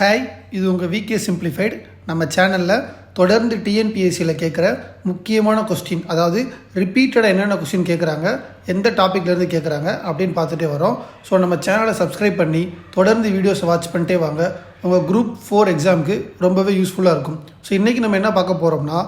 Hi, இது உங்கள் VK simplified. நம்ம சேனலில் தொடர்ந்து டிஎன்பிஎஸ்சியில் கேட்குற முக்கியமான கொஸ்டின், அதாவது ரிப்பீட்டடாக என்னென்ன கொஸ்டின் கேட்குறாங்க, எந்த டாப்பிக்லேருந்து கேட்குறாங்க அப்படின்னு பார்த்துட்டே வரோம். ஸோ நம்ம சேனலை சப்ஸ்கிரைப் பண்ணி தொடர்ந்து வீடியோஸை வாட்ச் பண்ணிட்டே வாங்க. உங்கள் குரூப் 4 எக்ஸாமுக்கு ரொம்பவே யூஸ்ஃபுல்லாக இருக்கும். ஸோ இன்றைக்கி நம்ம என்ன பார்க்க போகிறோம்னா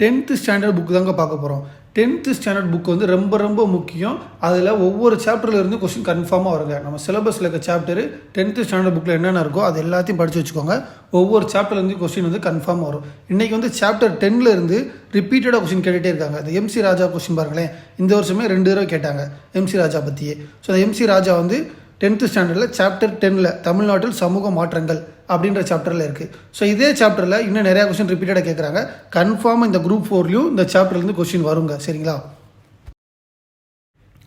10th ஸ்டாண்டர்ட் புக்கு தாங்க பார்க்க போகிறோம். 10th ஸ்டாண்டர்ட் புக் வந்து ரொம்ப முக்கியம். அதில் ஒவ்வொரு சாப்டர்லேருந்து கொஸ்டின் கன்ஃபார்மாக வருங்க. நம்ம சிலபஸில் இருக்க சாப்டர் 10th ஸ்டாண்டர்ட் புக்கில் என்னென்ன இருக்கோ அது எல்லாத்தையும் படித்து வச்சுக்கோங்க. ஒவ்வொரு சாப்டர்லேருந்து கொஸ்டின் வந்து கன்ஃபார்மாக வரும். இன்றைக்கி வந்து சாப்டர் 10லேருந்து ரிப்பீட்டடாக கொஸ்டின் கேட்டுகிட்டே இருக்காங்க. இந்த எம்சி ராஜா கொஸ்டின் பாருங்களேன், இந்த வருஷமே 2 தடவை கேட்டாங்க எம்சி ராஜா பற்றியே. ஸோ அந்த எம்சி ராஜா வந்து 10th ஸ்டாண்டர்டில் சாப்டர் 10ல் தமிழ்நாட்டில் சமூக மாற்றங்கள் அப்படின்ற சாப்டரில் இருக்குது. ஸோ இதே சாப்டரில் இன்னும் நிறையா கொஸ்டின் ரிப்பீட்டடாக கேட்குறாங்க. கன்ஃபார்மாக இந்த குரூப் 4லையும் இந்த சாப்டர்லேருந்து கொஸ்டின் வருங்க. சரிங்களா?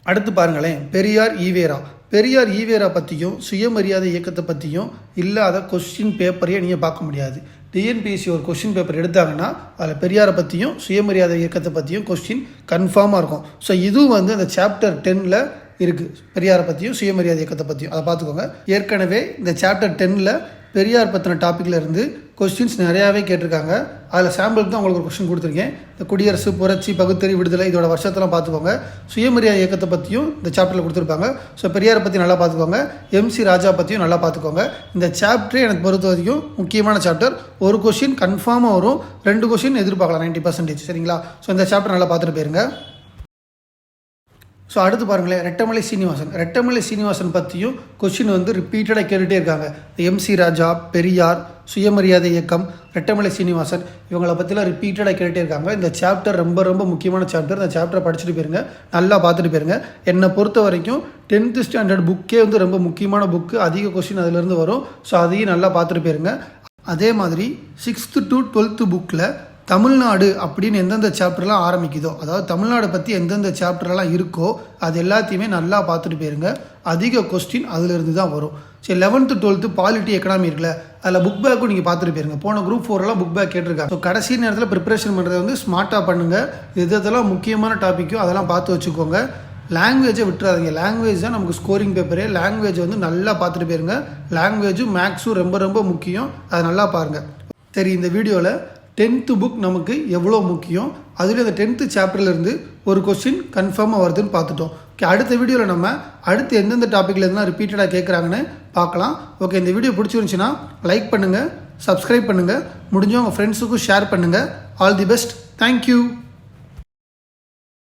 அடுத்து பாருங்களேன், பெரியார் ஈவேரா பற்றியும் சுயமரியாதை இயக்கத்தை பற்றியும் இல்லாத கொஸ்டின் பேப்பரையே நீங்கள் பார்க்க முடியாது. டிஎன்பிஎஸ்சி ஒரு கொஸ்டின் பேப்பர் எடுத்தாங்கன்னா அதில் பெரியாரை பற்றியும் சுயமரியாதை இயக்கத்தை பற்றியும் கொஸ்டின் கன்ஃபார்மாக இருக்கும். ஸோ இதுவும் வந்து அந்த சாப்டர் 10ல் இருக்குது. பெரியாரை பற்றியும் சுயமரியாதை இயக்கத்தை பற்றியும் அதை பார்த்துக்கோங்க. ஏற்கனவே இந்த சாப்டர் 10ல் பெரியார் பற்றின டாப்பிக்கில் இருந்து கொஸ்டின்ஸ் நிறையாவே கேட்டிருக்காங்க. அதில் சாம்பிளுக்கு தான் உங்களுக்கு ஒரு கொஸ்டின் கொடுத்துருக்கேன். இந்த குடியரசு, புரட்சி, பகுத்தறி, விடுதலை இதோட வருஷத்தெல்லாம் பார்த்துக்கோங்க. சுயமரியாதை இயக்கத்தை பற்றியும் இந்த சாப்டரில் கொடுத்துருப்பாங்க. ஸோ பெரியாரை பற்றி நல்லா பார்த்துக்கோங்க. எம்சி ராஜா பற்றியும் நல்லா பார்த்துக்கோங்க. இந்த சாப்டரே எனக்கு பொறுத்த வரைக்கும் முக்கியமான சாப்டர். ஒரு கொஸ்டின் கன்ஃபார்மாக வரும், 2 கொஸ்டின் எதிர்பார்க்கலாம் 90%. சரிங்களா? ஸோ இந்த சாப்டர் நல்லா பார்த்துட்டு போயிருங்க. ஸோ அடுத்து பாருங்களேன், ரெட்டமலை சீனிவாசன் பற்றியும் கொஸ்டின் வந்து ரிப்பீட்டடாக கேட்டுகிட்டே இருக்காங்க. எம்சி ராஜா, பெரியார், சுயமரியாதை இயக்கம், ரெட்டமலை சீனிவாசன் இவங்களை பற்றிலாம் ரிப்பீட்டடாக கேட்டுகிட்டே இருக்காங்க. இந்த சாப்டர் ரொம்ப முக்கியமான சாப்டர். இந்த சாப்டரை படிச்சுட்டு போயிருங்க, நல்லா பார்த்துட்டு போயிருங்க. என்னை பொறுத்த வரைக்கும் 10th ஸ்டாண்டர்ட் புக்கே வந்து ரொம்ப முக்கியமான புக்கு. அதிக கொஸ்டின் அதிலேருந்து வரும். ஸோ அதையும் நல்லா பார்த்துட்டு போயிருங்க. அதே மாதிரி 6th to 12th புக்கில் தமிழ்நாடு அப்படின்னு எந்தெந்த சாப்டர்லாம் ஆரம்பிக்குதோ, அதாவது தமிழ்நாடு பற்றி எந்தெந்த சாப்டர்லாம் இருக்கோ அது எல்லாத்தையுமே நல்லா பார்த்துட்டு போயிருங்க. அதிக கொஸ்டின் அதிலிருந்து தான் வரும். சரி, 11th 12th பாலிட்டி எக்கனாமி இருக்குல்ல, அதில் புக் பேக்கும் நீங்கள் பார்த்துட்டு போயிருங்க. போன குரூப் 4 புக் பேக் கேட்டிருக்காங்க. ஸோ கடைசி நேரத்தில் ப்ரிப்பரேஷன் பண்ணுறதை வந்து ஸ்மார்ட்டாக பண்ணுங்கள். இதெல்லாம் முக்கியமான டாப்பிக்கோ அதெல்லாம் பார்த்து வச்சுக்கோங்க. லாங்குவேஜை விட்டுறாதீங்க. லாங்குவேஜ் தான் நமக்கு ஸ்கோரிங் பேப்பரே. லாங்குவேஜ் வந்து நல்லா பார்த்துட்டு போயிருங்க. லாங்குவேஜும் மேக்ஸும் ரொம்ப முக்கியம். அதை நல்லா பாருங்கள். சரி, இந்த வீடியோவில் 10th புக் நமக்கு எவ்வளோ முக்கியம், அதில் இந்த 10th சாப்டர்லேருந்து ஒரு கொஸ்டின் கன்ஃபார்மாக வருதுன்னு பார்த்துட்டோம். ஓகே, அடுத்த வீடியோவில் நம்ம அடுத்து எந்தெந்த டாப்பிக்கில் இருந்தால் ரிப்பீட்டடாக கேட்குறாங்கன்னு பார்க்கலாம். ஓகே, இந்த வீடியோ பிடிச்சிருந்துச்சுன்னா லைக் பண்ணுங்கள், சப்ஸ்கிரைப் பண்ணுங்கள், முடிஞ்சவங்க ஃப்ரெண்ட்ஸுக்கும் ஷேர் பண்ணுங்கள். All the best. தேங்க்யூ.